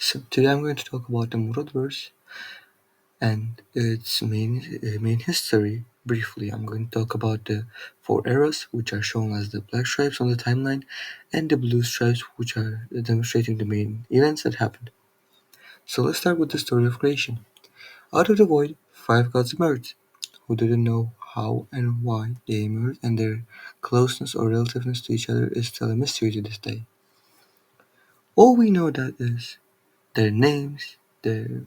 So today I'm going to talk about the Muradverse and its main history. Briefly, I'm going to talk about the four eras, which are shown as the black stripes on the timeline, and the blue stripes, which are demonstrating the main events that happened. So let's start with the story of creation. Out of the void, five gods emerged, who didn't know how and why they emerged, and their closeness or relativeness to each other is still a mystery to this day. All we know that is their names, their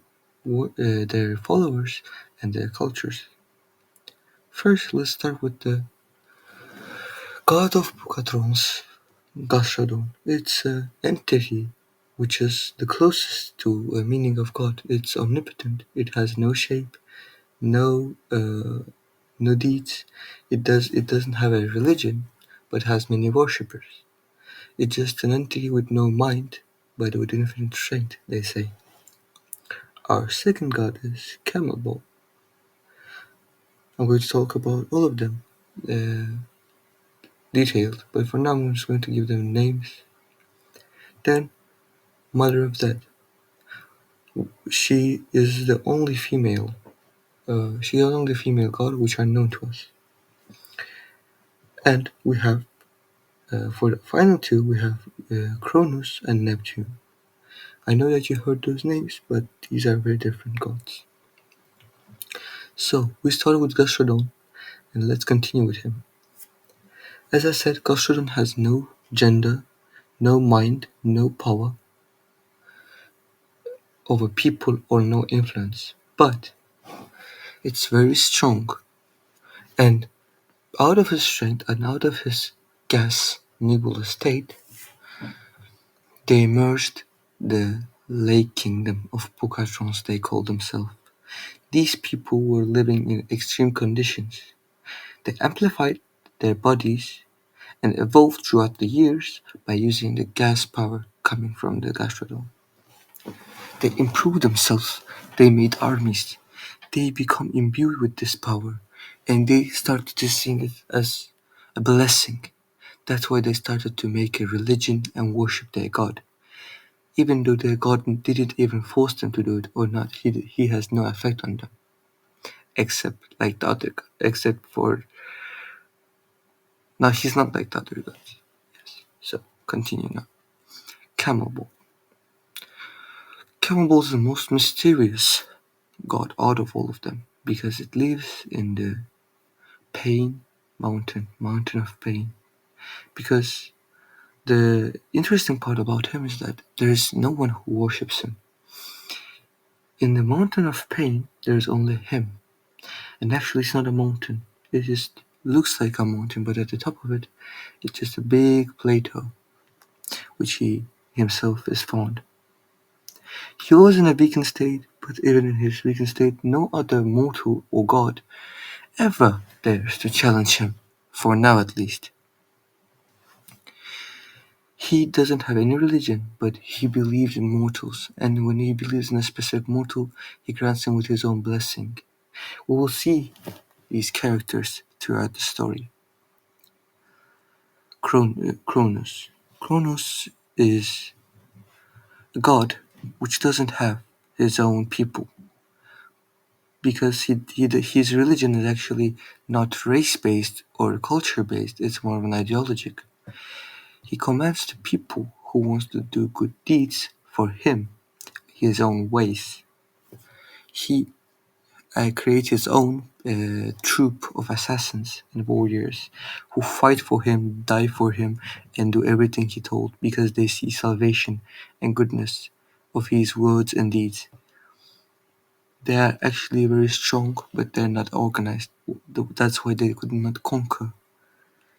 followers, and their cultures. First, let's start with the god of Bukatrons, Gashradon. It's an entity which is the closest to a meaning of God. It's omnipotent. It has no shape, no deeds. It doesn't have a religion, but has many worshippers. It's just an entity with no mind, but with infinite strength, they say. Our second god is Camelball. I'm going to talk about all of them uh, detailed, but for now I'm just going to give them names. Then, Mother of Death. She is the only female. She is the only female god which are known to us. And we have, for the final two, we have Cronus and Neptune. I know that you heard those names, but these are very different gods. So, we started with Gastrodon, and let's continue with him. As I said, Gastrodon has no gender, no mind, no power over people or no influence, but it's very strong. And out of his strength and out of his gas nebulous state, they emerged the Lake Kingdom of Pucatrons, they called themselves. These people were living in extreme conditions. They amplified their bodies and evolved throughout the years by using the gas power coming from the Gastrodon. They improved themselves, they made armies, they become imbued with this power, and they started to see it as a blessing. That's why they started to make a religion and worship their god. Even though their god didn't even force them to do it or not, he has no effect on them. Except like the other god. Except for now he's not like the other gods. Yes. So continue now. Camel Ball. Camel Ball is the most mysterious god out of all of them because it lives in the pain mountain of pain. Because the interesting part about him is that there is no one who worships him. In the mountain of pain, there is only him. And actually, it's not a mountain. It just looks like a mountain, but at the top of it, it's just a big plateau, which he himself is found. He was in a weakened state, but even in his weakened state, no other mortal or god ever dares to challenge him, for now at least. He doesn't have any religion, but he believes in mortals, and when he believes in a specific mortal, he grants him with his own blessing. We will see these characters throughout the story. Cronus. Cronus is a god which doesn't have his own people because his religion is actually not race-based or culture-based, it's more of an ideologic. He commands the people who wants to do good deeds for him his own ways. He creates his own troop of assassins and warriors who fight for him, die for him, and do everything he told because they see salvation and goodness of his words and deeds. They are actually very strong, but they're not organized. That's why they could not conquer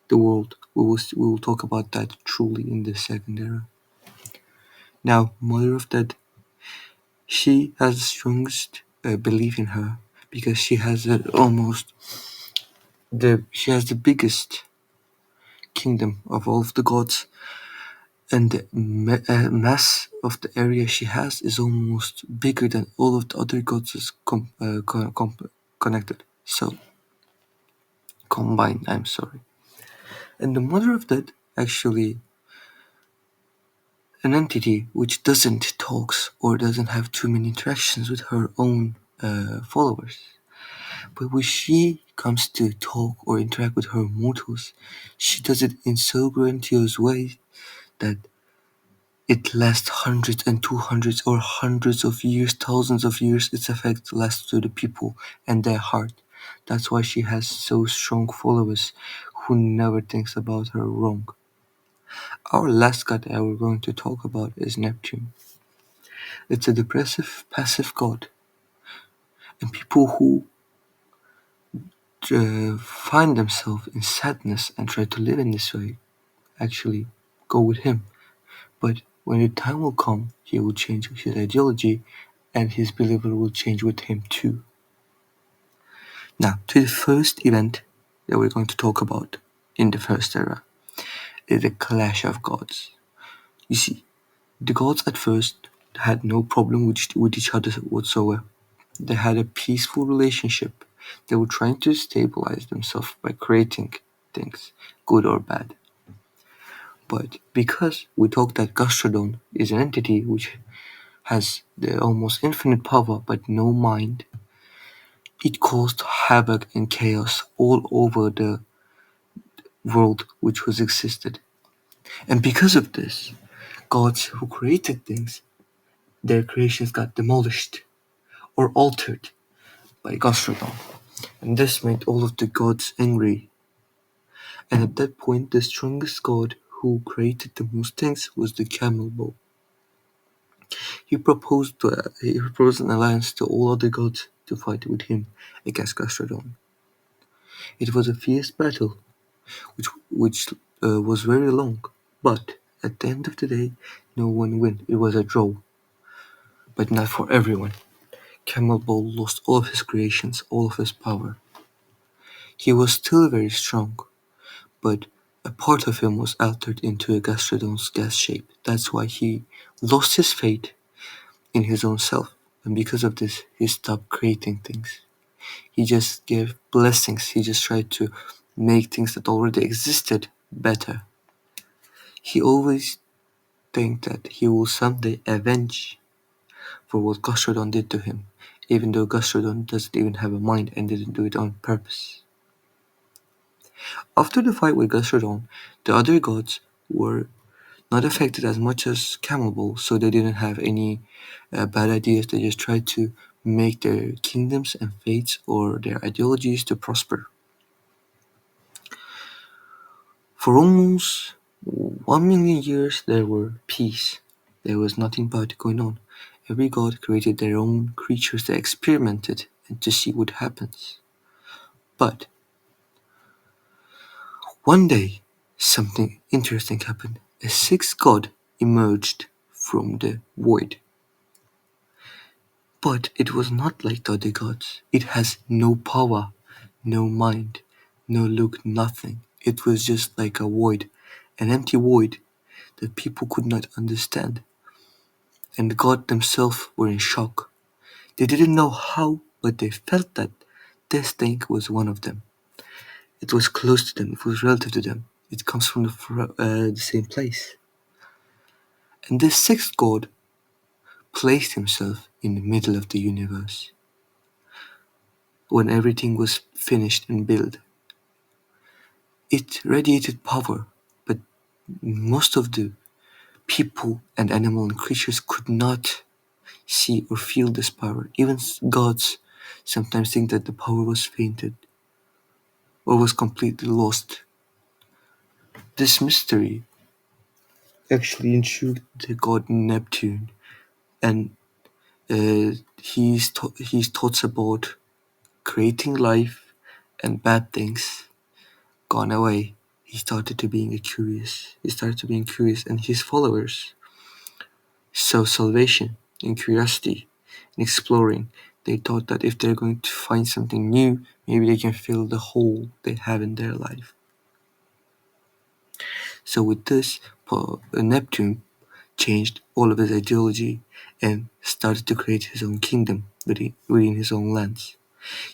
the world. We will talk about that truly in the second era. Now, Mother of Dead, she has the strongest belief in her because she has she has the biggest kingdom of all of the gods, and the mass of the area she has is almost bigger than all of the other gods is connected. So combined, I'm sorry. And the Mother of Dead actually an entity which doesn't talk or doesn't have too many interactions with her own followers. But when she comes to talk or interact with her mortals, she does it in so grandiose way that it lasts hundreds and 200s or hundreds of years, thousands of years. Its effect lasts to the people and their heart. That's why she has so strong followers who never thinks about her wrong. Our last god that we're going to talk about is Neptune. It's a depressive, passive god, and people who find themselves in sadness and try to live in this way actually go with him. But when the time will come, he will change his ideology and his believer will change with him too. Now, to the first event that we're going to talk about in the first era is the clash of gods. You see, the gods at first had no problem with each other whatsoever. They had a peaceful relationship. They were trying to stabilize themselves by creating things, good or bad. But because we talked that Gastrodon is an entity which has the almost infinite power but no mind, it caused havoc and chaos all over the world which was existed. And because of this, gods who created things, their creations got demolished or altered by Gastrodon. And this made all of the gods angry. And at that point, the strongest god who created the most things was the camel bow. He proposed an alliance to all other gods to fight with him against Gastrodon. It was a fierce battle, which was very long, but at the end of the day, no one won. It was a draw, but not for everyone. Camel Bow lost all of his creations, all of his power. He was still very strong, but a part of him was altered into a Gastrodon's gas shape. That's why he lost his fate in his own self, and because of this, he stopped creating things. He just gave blessings. He just tried to make things that already existed better. He always think that he will someday avenge for what Gastrodon did to him, even though Gastrodon doesn't even have a mind and didn't do it on purpose. After the fight with Gastrodon, the other gods were not affected as much as Camelball, so they didn't have any bad ideas. They just tried to make their kingdoms and fates or their ideologies to prosper. For almost 1 million years, there were peace. There was nothing bad going on. Every god created their own creatures they experimented and to see what happens. But one day, something interesting happened. A sixth god emerged from the void. But it was not like the other gods. It has no power, no mind, no look, nothing. It was just like a void, an empty void that people could not understand. And the gods themselves were in shock. They didn't know how, but they felt that this thing was one of them. It was close to them, it was relative to them. It comes from the same place. And this sixth god placed himself in the middle of the universe. When everything was finished and built, it radiated power, but most of the people and animal and creatures could not see or feel this power. Even gods sometimes think that the power was fainted or was completely lost. This mystery actually intrigued the god Neptune, and his thoughts about creating life and bad things gone away. He started to being curious. He started to being curious, and his followers saw salvation in curiosity, in exploring. They thought that if they're going to find something new, maybe they can fill the hole they have in their life. So with this, Neptune changed all of his ideology and started to create his own kingdom within his own lands.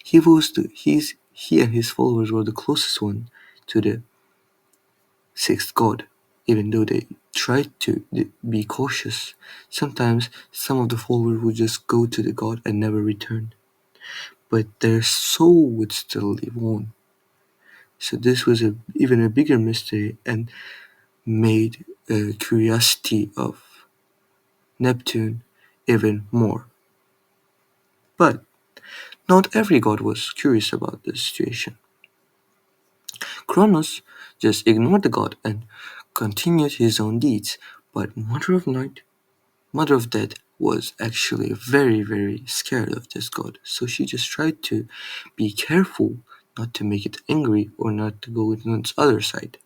He and his followers were the closest one to the sixth god, even though they tried to be cautious. Sometimes some of the followers would just go to the god and never return, but their soul would still live on. So this was even a bigger mystery and made curiosity of Neptune even more. But not every god was curious about this situation. Kronos just ignored the god and continued his own deeds, but Mother of Death, was actually very, very scared of this god, so she just tried to be careful not to make it angry or not to go into its other side.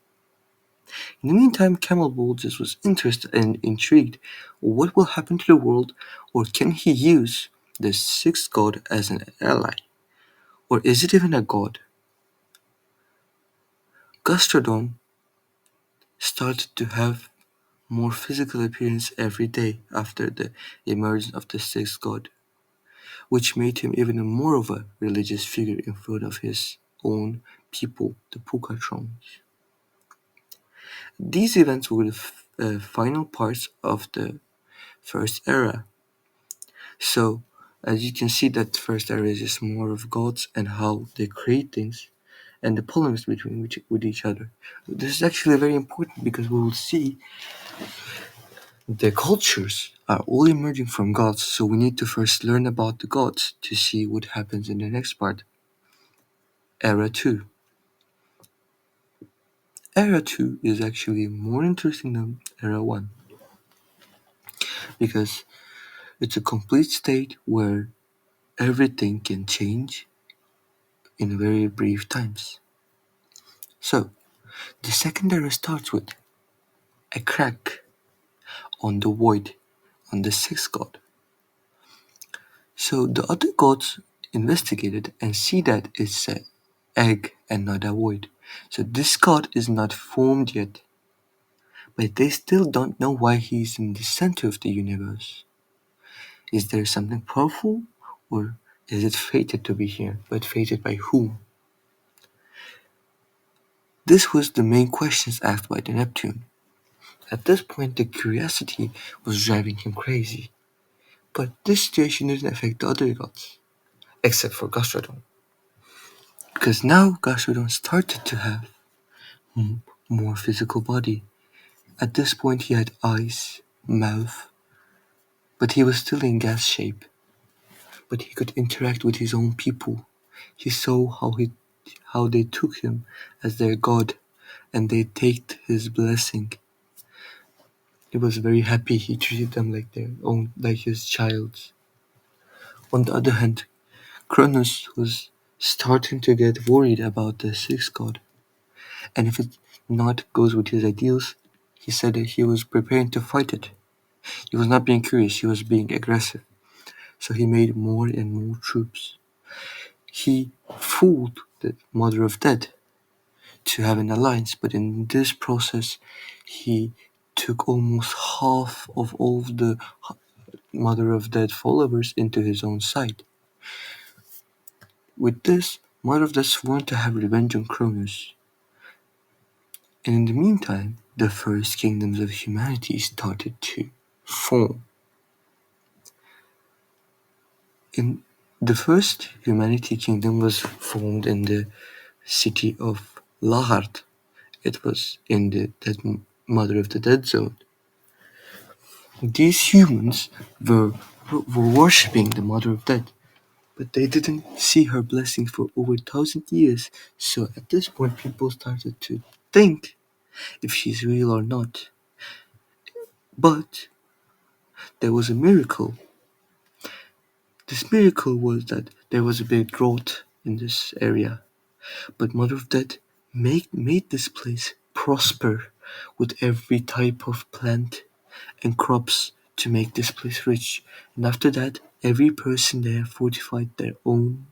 In the meantime, Camel Bull just was interested and intrigued. What will happen to the world, or can he use the sixth god as an ally? Or is it even a god? Gastrodon started to have more physical appearance every day after the emergence of the sixth god, which made him even more of a religious figure in front of his own people, the Pukatrons. These events were the final parts of the first era. So, as you can see, that first era is just more of gods and how they create things and the polemics between with each other. This is actually very important because we will see the cultures are all emerging from gods, so we need to first learn about the gods to see what happens in the next part. Era 2. Era 2 is actually more interesting than Era 1 because it's a complete state where everything can change in very brief times. So, the second era starts with a crack on the void on the sixth god. So the other gods investigated and see that it's an egg and not a void. So this god is not formed yet, but they still don't know why he's in the center of the universe. Is there something powerful, or is it fated to be here, but fated by whom? This was the main questions asked by the Neptune. At this point, the curiosity was driving him crazy. But this situation didn't affect the other gods, except for Gastrodon. Because now Gastrodon started to have more physical body. At this point he had eyes, mouth, but he was still in gas shape. But he could interact with his own people. He saw how they took him as their god and they taked his blessing. He was very happy he treated them like their own, like his child. On the other hand, Cronus was starting to get worried about the sixth god, and if it not goes with his ideals, he said that he was preparing to fight it. He was not being curious, he was being aggressive. So he made more and more troops. He fooled the Mother of Death to have an alliance, but in this process, he took almost half of all the Mother of Death followers into his own side. With this, Mother of Death swore to have revenge on Cronus. And in the meantime, the first kingdoms of humanity started to form. In the first humanity kingdom was formed in the city of Lahart. It was in the Mother of the Dead zone. These humans were worshipping the Mother of Death, but they didn't see her blessings for over 1,000 years. So at this point, people started to think if she's real or not. But there was a miracle. This miracle was that there was a big drought in this area, but Mother of Death made this place prosper with every type of plant and crops to make this place rich. And after that, every person there fortified their own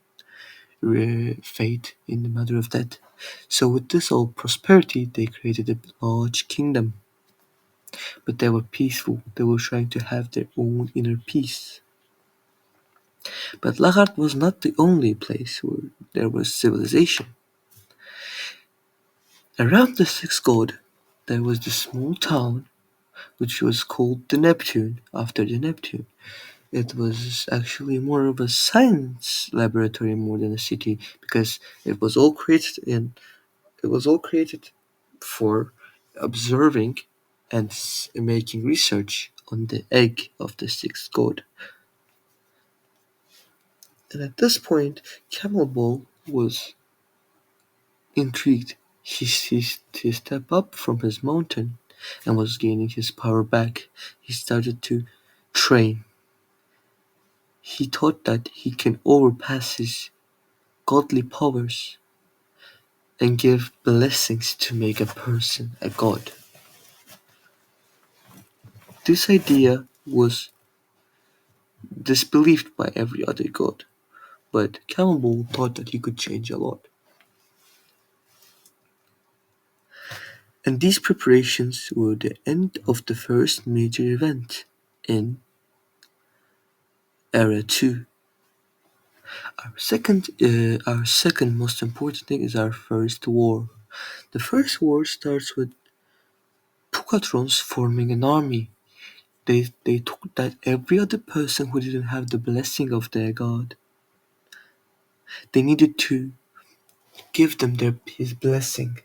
fate in the Mother of Death. So with this all prosperity, they created a large kingdom. But they were peaceful. They were trying to have their own inner peace. But Lagarde was not the only place where there was civilization. Around the sixth god, there was the small town which was called the Neptune, after the Neptune. It was actually more of a science laboratory more than a city because it was all created in it was all created for observing and making research on the egg of the sixth god. And at this point, Camelball was intrigued. He stepped up from his mountain and was gaining his power back. He started to train. He thought that he can overpass his godly powers and give blessings to make a person a god. This idea was disbelieved by every other god, but Campbell thought that he could change a lot. And these preparations were the end of the first major event in Era 2. Our second most important thing is our first war. The first war starts with Pucatrons forming an army. They thought that every other person who didn't have the blessing of their god, they needed to give them his blessing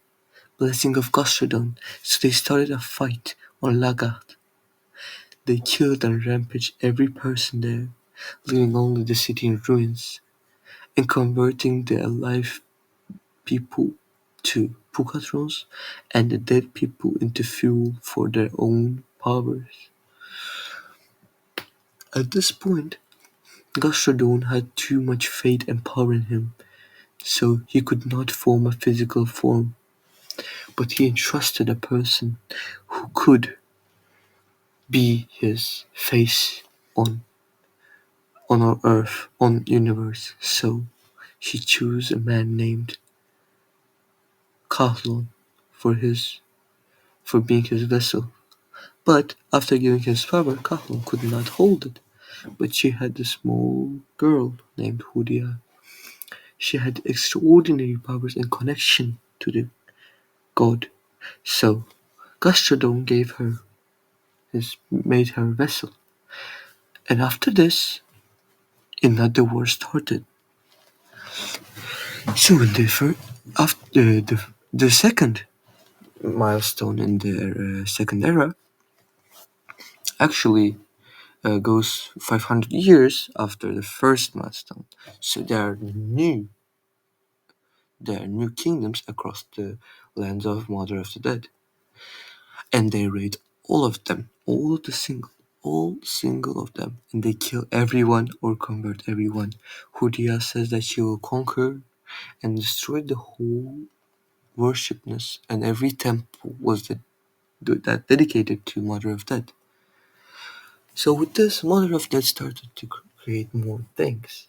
of Gastrodon. So they started a fight on Lagarth. They killed and rampaged every person there, leaving only the city in ruins, and converting the alive people to Pucatrons and the dead people into fuel for their own powers. At this point, Gastrodon had too much faith and power in him, so he could not form a physical form, but he entrusted a person who could be his face on on our earth, on universe. So he chose a man named Kahlon for his for being his vessel. But after giving his power, Kahlon could not hold it. But she had a small girl named Hudia. She had extraordinary powers and connection to the god. So Gastrodon made her vessel. And after this, another war started. So after the second milestone in their second era actually goes 500 years after the first milestone. So there are new kingdoms across the lands of Mother of the Dead, and they raid all of them, all single of them, and they kill everyone or convert everyone. Hudia says that she will conquer and destroy the whole worshipness, and every temple was that dedicated to Mother of Dead. So with this, Mother of Dead started to create more things.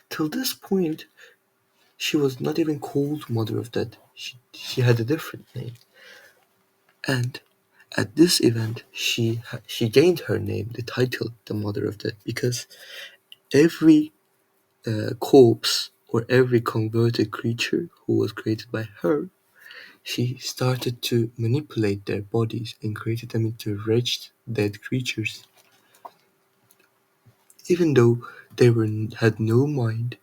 Till this point, she was not even called Mother of Dead. She had a different name. And at this event, she gained her name, the title, the Mother of Dead, because every corpse or every converted creature who was created by her, she started to manipulate their bodies and created them into wretched, dead creatures. Even though had no mind,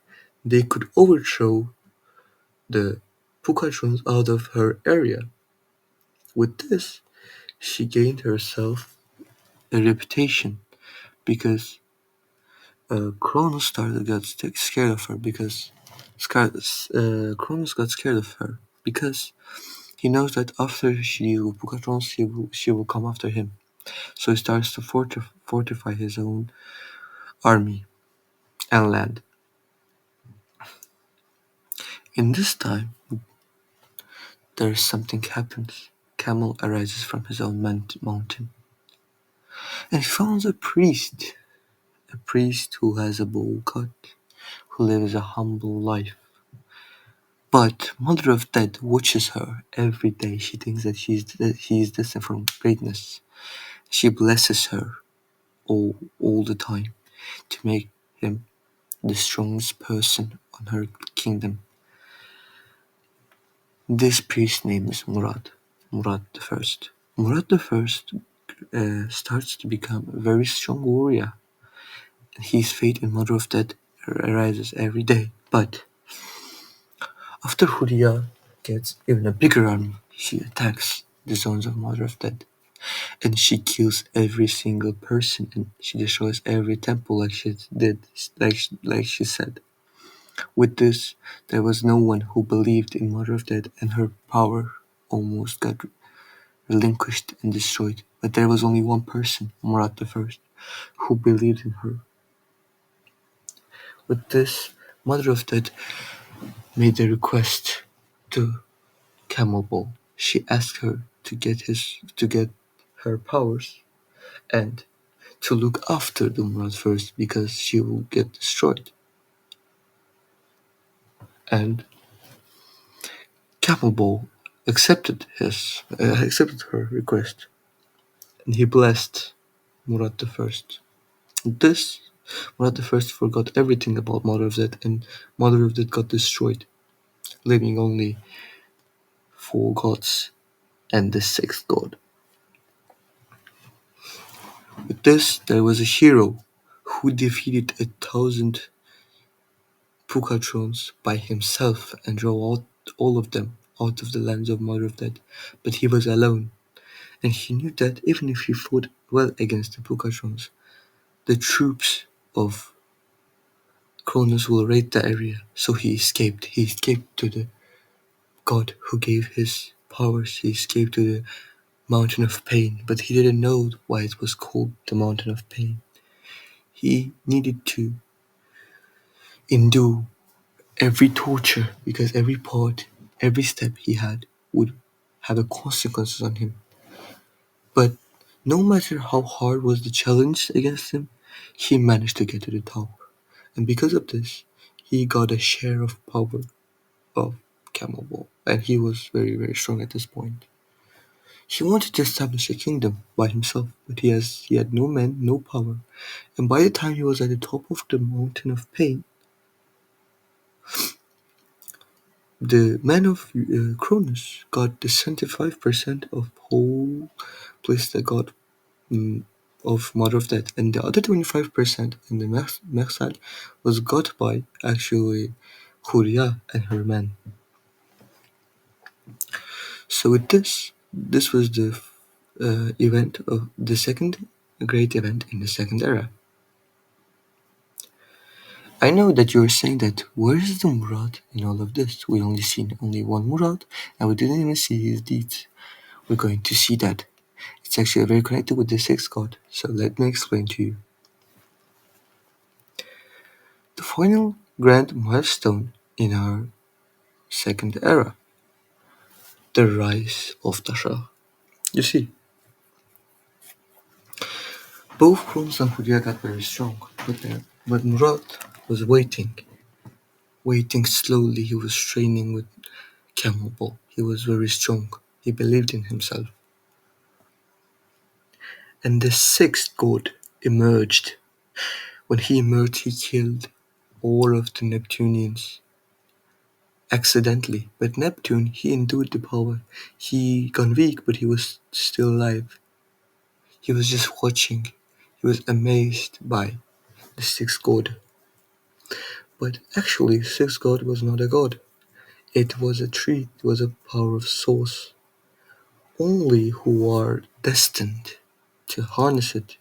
they could overthrow the Pucatrons out of her area. With this, she gained herself a reputation because Kronos started got scared of her Kronos got scared of her because he knows that after she deals with Pucatrons, she will come after him. So he starts to fortify his own army and land. In this time, there's something happens. Camel arises from his own mountain and founds a priest who has a bowl cut, who lives a humble life. But Mother of Death watches her every day. She thinks that he is destined for greatness. She blesses her all the time to make him the strongest person on her kingdom. This priest's name is Murad the First. Murad I starts to become a very strong warrior, and his fate in Mother of Death arises every day. But after Huria gets even a bigger army, she attacks the zones of Mother of Death, and she kills every single person, and she destroys every temple like she did, like she said. With this, there was no one who believed in Mother of Death, and her power almost got relinquished and destroyed. But there was only one person, Murat I, who believed in her. With this, Mother of Death made a request to Camel Ball. She asked her to get her powers and to look after the Murad first because she will get destroyed. And Camel Ball accepted her request, and he blessed Murad the First. This Murad the First forgot everything about Mother of Death, and Mother of Death got destroyed, leaving only four gods and the sixth god. With this, there was a hero who defeated 1,000 Pucatrons by himself and drove out all of them out of the lands of Mother of Death, but he was alone, and he knew that even if he fought well against the Pucatrons, the troops of Cronus will raid the area, so he escaped. He escaped to the god who gave his powers. He escaped to the Mountain of Pain, but he didn't know why it was called the Mountain of Pain. He needed to endure every torture because every part, every step he had would have a consequences on him. But no matter how hard was the challenge against him, he managed to get to the top. And because of this, he got a share of power of Camel Ball, and he was very, very strong at this point. He wanted to establish a kingdom by himself, but he had no men, no power, and by the time he was at the top of the mountain of pain, the men of Cronus got the 75% of whole place that got mm, of Mother of Death, and the other 25% in the Mersal was got by actually Huria and her men. So with this was the event of the second great event in the second era. I know that you're saying that where is the Murad in all of this? We only seen only one Murad and we didn't even see his deeds. We're going to see that. It's actually very connected with the sixth god, so let me explain to you. The final grand milestone in our second era, the rise of Tasha. You see, both Kronos and Hudia got very strong, but Murad was waiting slowly. He was training with Camel Ball. He was very strong. He believed in himself. And the sixth god emerged. When he emerged, he killed all of the Neptunians accidentally. But Neptune, he endured the power. He got weak, but he was still alive. He was just watching. He was amazed by the sixth god. But actually, sixth god was not a god. It was a tree. It was a power of source. Only who are destined to harness it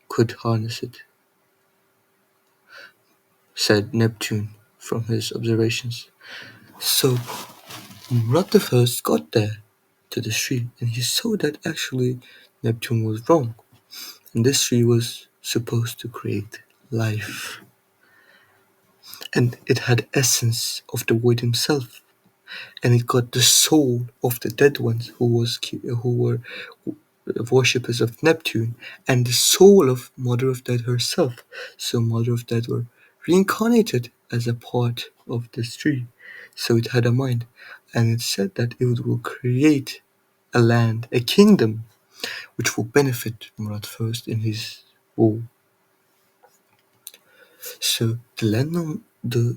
could harness it, said Neptune from his observations. So Murat the First got there to the tree and he saw that actually Neptune was wrong, and this tree was supposed to create life, and it had essence of the void himself, and it got the soul of the dead ones who were worshippers of Neptune, and the soul of Mother of Death herself. So Mother of Death were reincarnated as a part of this tree. So it had a mind, and it said that it will create a land, a kingdom, which will benefit Murad first in his war. So the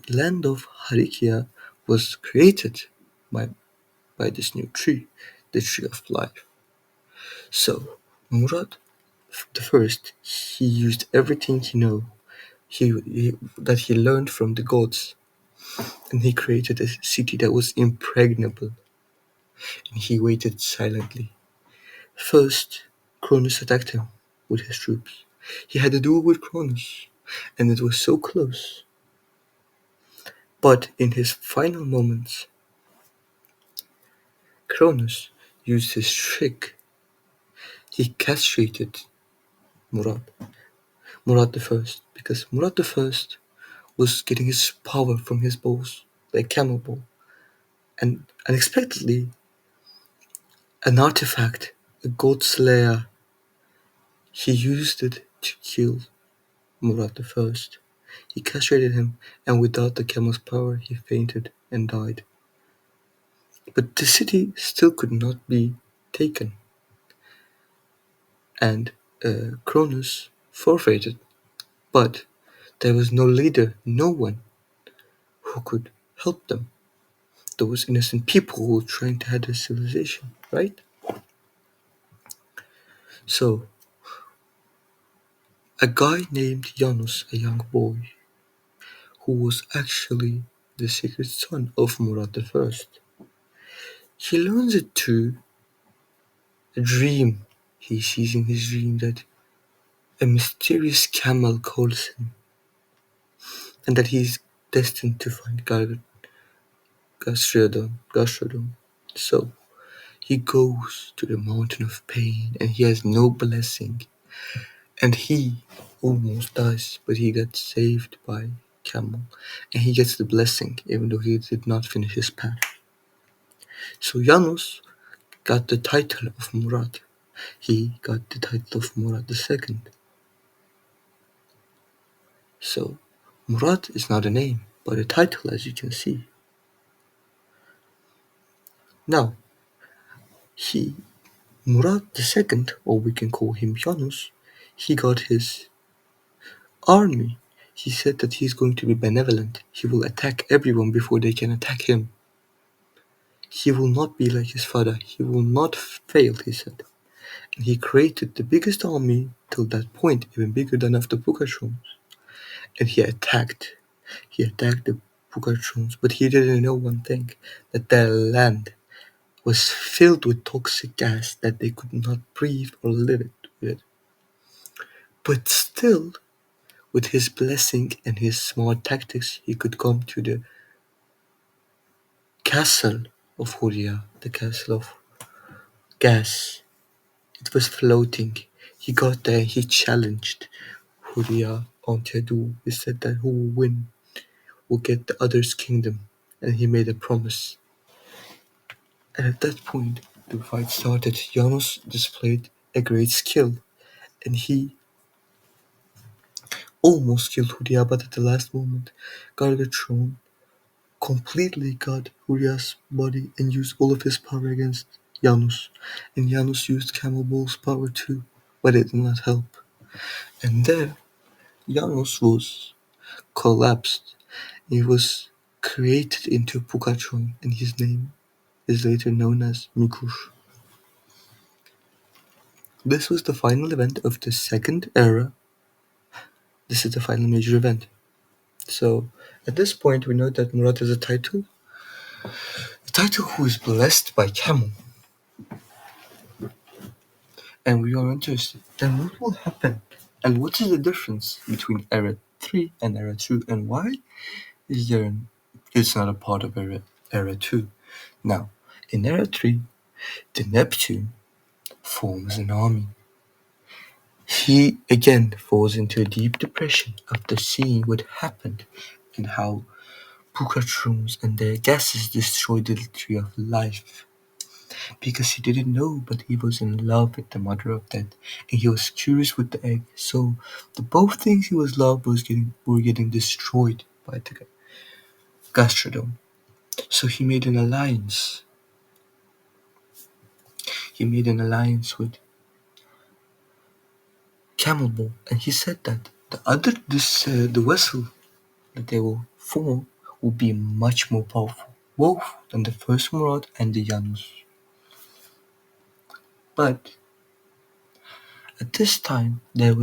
land of Harikia was created by, by this new tree, the tree of life. So Murad the first, he used everything that he learned from the gods, and he created a city that was impregnable, and he waited silently. First, Cronus attacked him with his troops. He had a duel with Cronus, and it was so close. But in his final moments, Cronus used his trick. He castrated Murad, Murad the First, because Murad the First was getting his power from his bows, like camel bow, and unexpectedly, an artifact, a god slayer, he used it to kill Murad the First. He castrated him, and without the camel's power, he fainted and died. But the city still could not be taken, and Cronus forfeited. But there was no leader, no one who could help them. Those innocent people who were trying to have a civilization, right? So, a guy named Janus, a young boy, who was actually the secret son of Murad the First, he learns it through a dream. He sees in his dream that a mysterious camel calls him, and that he is destined to find Gastrodon. So he goes to the mountain of pain, and he has no blessing, and he almost dies, but he gets saved by Camel, and he gets the blessing, even though he did not finish his path. So Janus got the title of Murad. He got the title of Murad II. So Murad is not a name, but a title, as you can see. Now, he, Murad II, or we can call him Janus, he got his army. He said that he's going to be benevolent. He will attack everyone before they can attack him. He will not be like his father. He will not fail, he said. And he created the biggest army till that point, even bigger than of the Pugatrons. And he attacked. He attacked the Pugatrons, but he didn't know one thing, that their land was filled with toxic gas that they could not breathe or live with. But still, with his blessing and his smart tactics, he could come to the castle of Huria, the castle of gas. It was floating. He got there, he challenged Huria onto a duel. He said that who will win will get the other's kingdom, and he made a promise. And at that point, the fight started. Janos displayed a great skill, and he almost killed Huria, but at the last moment, Gargatron completely got Huria's body and used all of his power against Janus. And Janus used Camel Ball's power too, but it did not help. And there, Janus was collapsed. He was created into Pugatron, and his name is later known as Mikush. This was the final event of the second era. This is the final major event. So, at this point, we know that Murat is a title who is blessed by Camel, and we are interested. Then what will happen? And what is the difference between Era 3 and Era 2, and why is there it's not a part of Era 2? Now, in Era 3, the Neptune forms an army. He again falls into a deep depression after seeing what happened and how Pukatrons and their gases destroyed the tree of life. Because he didn't know, but he was in love with the mother of death, and he was curious with the egg. So the both things he was loved were getting destroyed by the gastrodome. So he made an alliance. He made an alliance with Camelball, and he said that the vessel that they will form will be much more powerful, both than the first Murad and the Janus. But At this time there